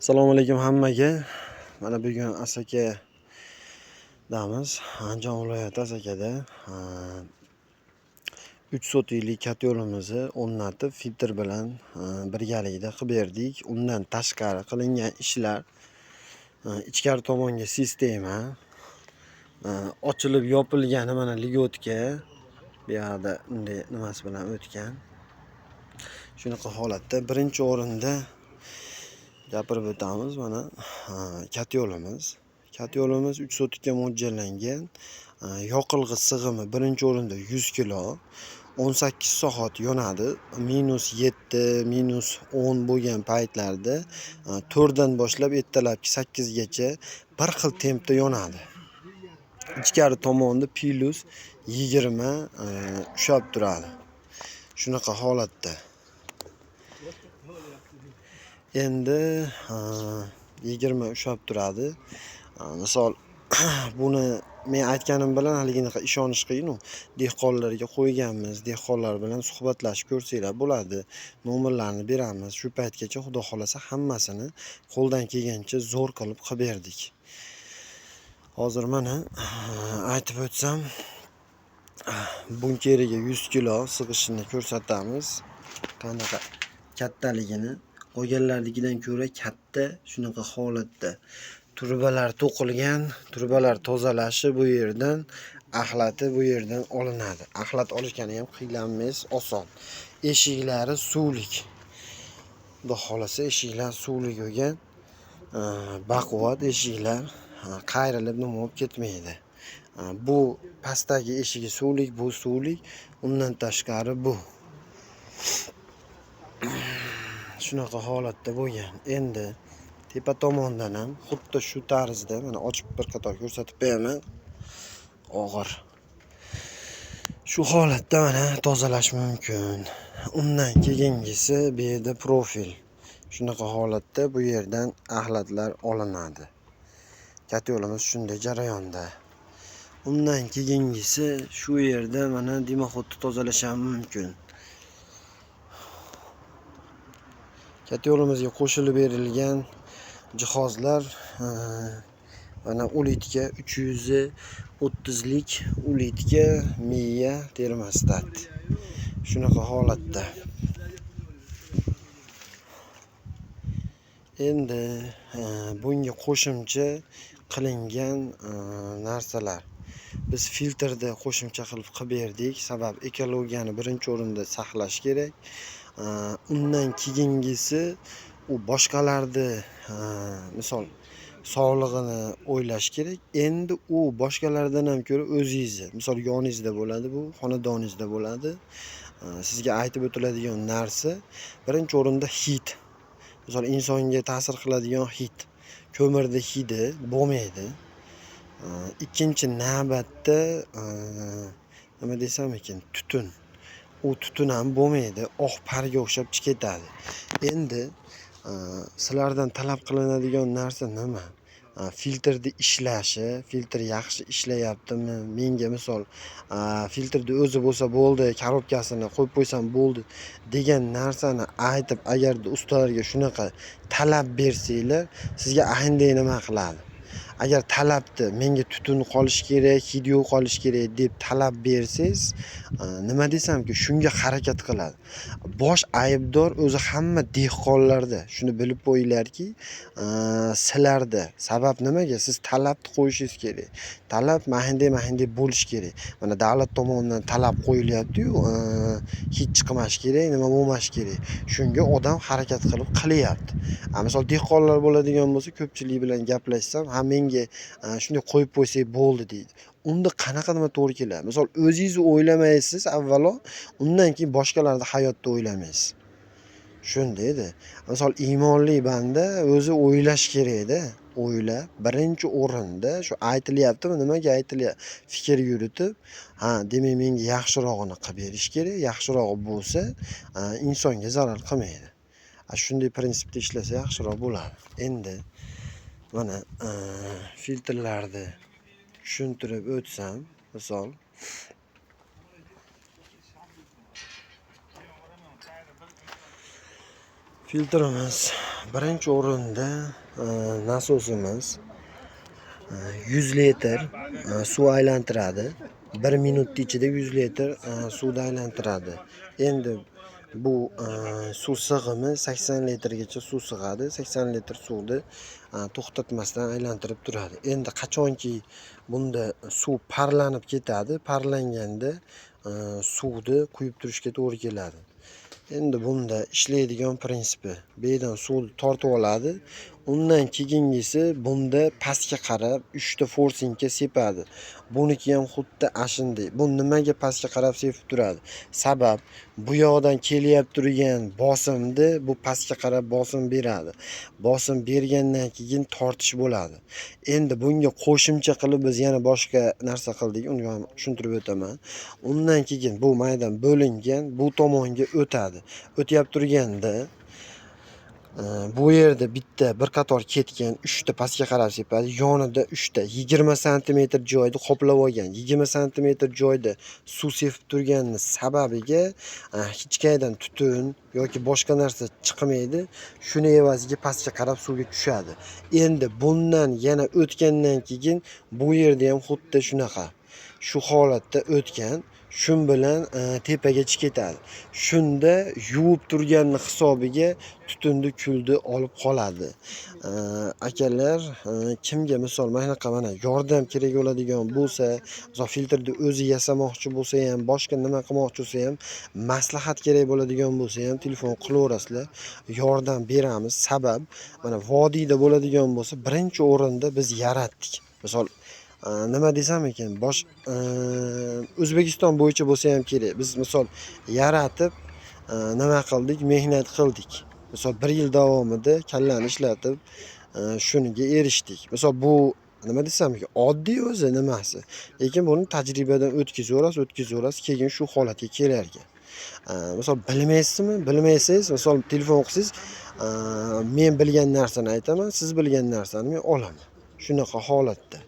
Assalomu alaykum hammaga. Mana bugun Asakadamiz. Andijon viloyati Asakada 3 sotiklik katta yo'limizni o'rnatib, filtr bilan birgalikda qilib berdik. Undan tashqari qilingan ishlar ichkari tomonga sistema, ochilib yopilgani mana ligotka bu yoqda unday nimasi bilan o'tgan. Shunaqa holatda birinchi o'rinda gapirib o'tamiz. Mana katta yo'limiz. Katta yo'limiz 3 sotikka mo'ljallangan. Yoqilg'i sig'imi birinchi o'rinda 100 kilo, 18 soat yonadi. -7, -10 bo'lgan paytlarda 4 dan boshlab ertalabki 8 gacha bir xil tempda yonadi. Ichkari tomonda +20 ushlab turadi. Shunaqa holatda. Endi 20 ushlab turadi. Misol buni men aytganim bilan haliginaqa ishonish qiyin. Dehqonlarga qo'yganmiz. Dehqonlar bilan suhbatlashib ko'rsanglar bo'ladi. Nomerlarni beramiz. Shu paytgacha xudo xolasa hammasini qo'ldan kelgancha zo'r qilib berdik. Hozir mana aytib o'tsam, bunkeriga 100 kilo sig'ishini ko'rsatamiz. Qanaqa kattaligini, qolganlarnikidan ko'ra katta. Shunaqa holatda turbalar to'qilgan, turbalar tozalashi bu yerdan, axlati bu yerdan olinadi. Axlat olishgani ham qiyin emas, oson. Eshiklari suvlik. Xudo xolasa eshiklar suvlik bo'lgan. Baquvvat eshiklar, qayrilib nima bo'lib ketmaydi. Bu pastdagi eshigi suvlik, bu suvlik. Undan tashqari bu. Shunaqa holatda bo'lgan. Endi tepa tomondan ham xuddi shu tarzda mana ochib bir qator ko'rsatib beraman. Og'ir. Shu holatda mana tozalash mumkin. Undan keyingisi bu yerda profil. Shunaqa holatda bu yerdan axlatlar olinadi. Katta yo'limiz shunday jarayonda. Undan keyingisi shu yerda mana dimoxodni tozalash ham mumkin. Katta yo'limizga qo'shilib berilgan jihozlar mana ulitka 330 lik ulitka, miya termostat. Shunaqa holatda. Endi bunga qo'shimcha qilingan narsalar. Biz filtrda qo'shimcha qilib berdik. Sabab ekologiyani birinchi o'rinda saqlash kerak. Undan keyingisi u boshqalarni misol sog'lig'ini o'ylash kerak. Endi u boshqalardan ham ko'ra o'zingizni, misol yoningizda bo'ladi, bu xonadoningizda bo'ladi. Sizga aytib o'tiladigan narsa birinchi o'rinda hid. Misol insonga ta'sir qiladigan hid. Ko'mirda hidi bo'lmaydi. Ikkinchi navbatda nima desam ekan, tutun. U tutun ham bo'lmaydi, oq parga o'xshab ketadi. Endi sizlardan talab qilinadigan narsa nima? Filtrni ishlashi, filtr yaxshi ishlayaptimi? Menga misol filtrni o'zi bo'lsa bo'ldi, korobkasini qo'yib qo'ysam bo'ldi degan narsani aytib, agarda ustalarga shunaqa talab bersanglar, sizga aynday nima qiladi? Agar talabni menga tutun qolish kerak, hid yo'q qolish kerak deb talab bersangiz, nima desamki, shunga harakat qiladi. Bosh aybdor o'zi hamma dehqonlarda. Shuni bilib qo'yinglarki, sizlarda. Sabab nimaga? Siz talabni qo'yishingiz kerak. Talab mahinday bo'lish kerak. Mana davlat tomonidan talab qo'yilyapti-yu, hid chiqmash kerak, nima bo'lmash kerak. Shunga odam harakat qilib qilyapti. Misol dehqonlar bo'ladigan bo'lsa, ko'pchilik bilan gaplashsam, menga shunday qo'yib qo'ysak bo'ldi deydi. Unda qanaqa nima to'g'ri keladi? Misol o'zingizni o'ylamaysiz avvalo, undan keyin boshqalarni hayotda o'ylamaysiz. Shundaydi. Misol iymonli banda o'zi o'ylash kerak-da. O'ylab, birinchi o'rinda shu aytilyaptimi, nimaga aytilyapti? Fikr yuritib, demak menga yaxshirog'ini qilib berish kerak. Yaxshirog'i bo'lsa, insonga zarar qilmaydi. Shunday prinsipda ishlasa yaxshiroq bo'ladi. Endi mana filtrlarni tushuntirib o'tsam, misol filtrimiz Birinchi o'rinda nasosimiz 100 litr suv aylantiradi. 1 minut ichida 100 litr suvni aylantiradi. Endi bu suv sig'imi 80 litrgacha suv sig'adi. 80 litr suvni to'xtatmasdan aylantirib turadi. Endi qachonki bunda suv parlanib ketadi, parlanganda suvni quyib turishga to'g'ri keladi. Endi bunda ishlaydigan prinsipi, bu yerdan suvni tortib oladi. Undan keyingisi bunda pastga qarab 3 ta forsinka sepadi. Buniki ham xuddi ashunday. Bu nimaga pastga qarab sepib turadi? Sabab bu yoqdan kelyapti turgan bosimni bu pastga qarab bosim beradi. Bosim bergandan keyin tortish bo'ladi. Endi bunga qo'shimcha qilib biz yana boshqa narsa qildik. Uni ham tushuntirib o'taman. Undan keyin bu maydan bo'lingan bu tomonga o'tadi. O'tyapti turganda bu yerda bitta bir qator ketgan 3 ta pastga qarab sepadi. Yonida 3 ta 20 sm joyni qoplab olgan. 20 sm joyda suv sepib turganning sababiga hech qayerdan tutun yoki boshqa narsa chiqmaydi. Shuni evaziga pastga qarab suvga tushadi. Endi bundan yana o'tgandan keyin bu yerda ham xuddi shunaqa. Shu holatda o'tgan. Shun bilan tepagacha ketadi. Shunda yuvib turganning hisobiga tutunni kulni olib qoladi. Akalar, kimga misol mana yordam kerak bo'ladigan bo'lsa, misol filtrni o'zi yasamoqchi bo'lsa ham, boshqa nima qilmoqchi bo'lsa ham, maslahat kerak bo'ladigan bo'lsa ham telefon qilaverasizlar, yordam beramiz. Sabab mana vodiyda bo'ladigan bo'lsa, birinchi o'rinda biz yaratdik. Misol nima desam ekan, O'zbekiston bo'yicha bo'lsa ham kerak. Biz misol yaratib nima qildik, mehnat qildik. Misol 1 yil davomida kallani ishlatib shuniga erishdik. Misol bu nima desam ekan, oddiy o'zi nimasi. Lekin buni tajribadan o'tkazaverasiz, keyin shu holatga kelar ekan. Misol bilmaysizmi? Bilmaysiz, misol telefon qilsangiz, men bilgan narsani aytaman, siz bilgan narsani men olaman. Shunaqa holatda.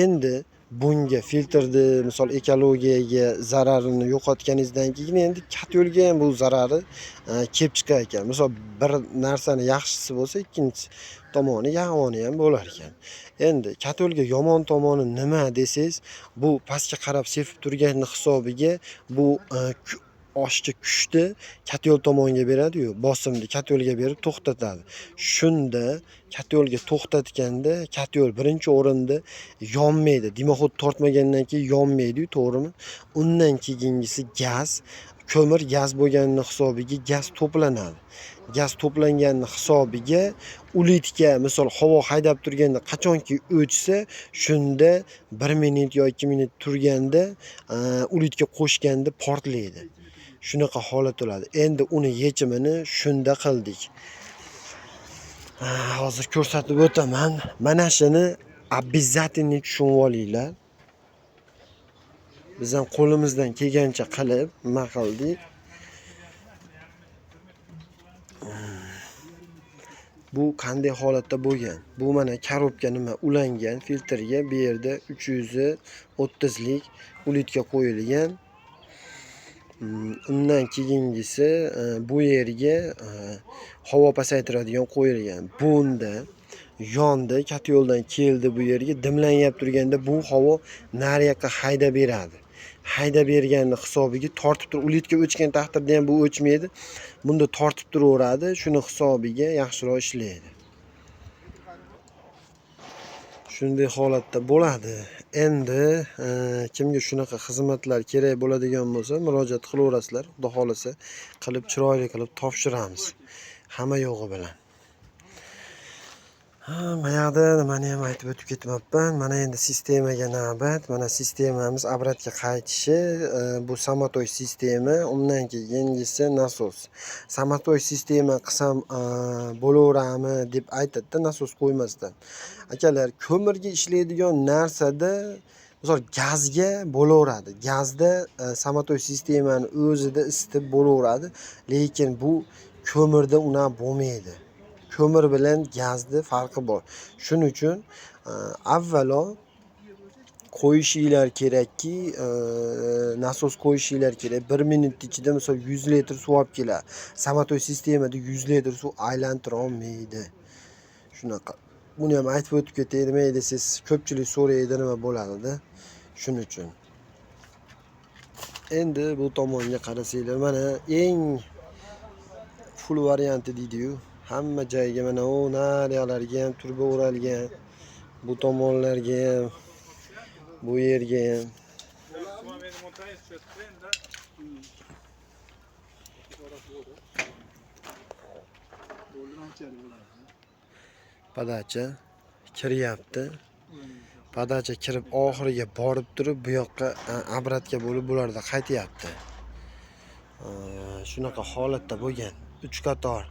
Endi bunga filtrni misol ekologiyaga zararini yo'qotganingizdan keyin endi kat yo'lga ham bu zarari kelib chiqar ekan. Misol bir narsani yaxshisi bo'lsa, ikkinchi tomoni yomoni ham bo'lar ekan. Endi kat yo'lga yomon tomoni nima desangiz, bu pastga qarab sepib turganning hisobiga bu oshchi kuchni kat yo'l tomonga beradi-yu, bosimni kat yo'lga berib to'xtatadi. Shunda kat yo'lga to'xtatganda kat yo'l birinchi o'rinda yonmaydi. Dimoxod tortmagandan keyin yonmaydi-yu, to'g'rimi? Undan keyingisi gaz, ko'mir gaz bo'lganining hisobiga gaz to'planadi. Gaz to'planganning hisobiga ulitga misol havo haydab turganda qachonki o'chsa, shunda 1 minut yoki 2 minut turganda ulitga qo'shganda portlaydi. Shunaqa holat bo'ladi. Endi uni yechimini shunda qildik. Hozir ko'rsatib o'taman. Mana shuni обязательно tushunib olinglar. Biz ham qo'limizdan kelgancha qilib nima qildik. Bu qanday holatda bo'lgan? Bu mana korobka nima ulangan filtrga, bu yerda 330 lik ulitga qo'yilgan. Undan keyingisi bu yerga havo pasaytiradigan qo'yilgan. Bunda yondi, kat yo'ldan keldi bu yerga, dimlanyap turganda bu havo nariyoqqa haydab beradi. Haydab berganning hisobiga tortib turib, ulitga o'chgan taqdirda ham bu o'chmaydi. Bunda tortib turaveradi, shuni hisobiga yaxshiroq ishlaydi. Shunday holatda bo'ladi. Endi kimga shunaqa xizmatlar kerak bo'ladigan bo'lsa, murojaat qilaverasizlar. Xudo xolasa qilib chiroyli qilib topshiramiz. Hamma yo'g'i bilan. Mana yoqda nimani ham aytib o'tib ketmabman. Mana endi sistemaga navbat. Mana sistemamiz obratga qaytishi, bu samotoy sistema, undan keyingisi nasos. Samotoy sistema qilsam bo'laveradimi deb aytadi-da, nasos qo'ymasdan. Akalar, ko'mirga ishlaydigan narsada misol gazga bo'laveradi. Gazda samotoy sistemani o'zida isitib bo'laveradi, lekin bu ko'mirda unaqa bo'lmaydi. Ko'mir bilan gazni farqi bor. Shuning uchun avvalo qo'yishinglar kerakki, nasos qo'yishinglar kerak. 1 minut ichida misol 100 litr suv olib keladi. Samotoy sistemada 100 litr suv aylantira olmaydi. Shunaqa. Buni ham aytib o'tib ketay, nima siz ko'pchilik so'raydi nima bo'ladi-da. Shuning uchun. Endi bu tomonga qarasanglar, mana eng full varianti deydi-yu. Hamma joyga mana o nariyalarga ham turba o'ralgan. Bu tomonlarga ham, bu yerga ham. Padacha kiryapti. Padacha kirib oxiriga borib turib, bu yoqqa obratga bo'lib bularda qaytyapti. Shunaqa holatda bo'lgan. 3 qator.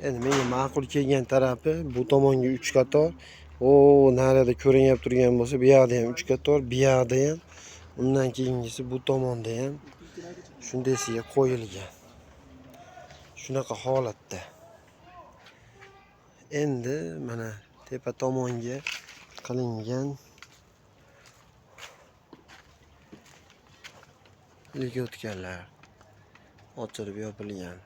Endi menga ma'qul kelgan tarafi bu tomonga 3 qator. Narada ko'rinib turgan bo'lsa, bu yoqda ham 3 qator, bu yoqda ham, undan keyingisi bu tomonda ham shundaysiga qo'yilgan. Shunaqa holatda. Endi mana tepa tomonga qilingan ligotklar ochilib yopilgan.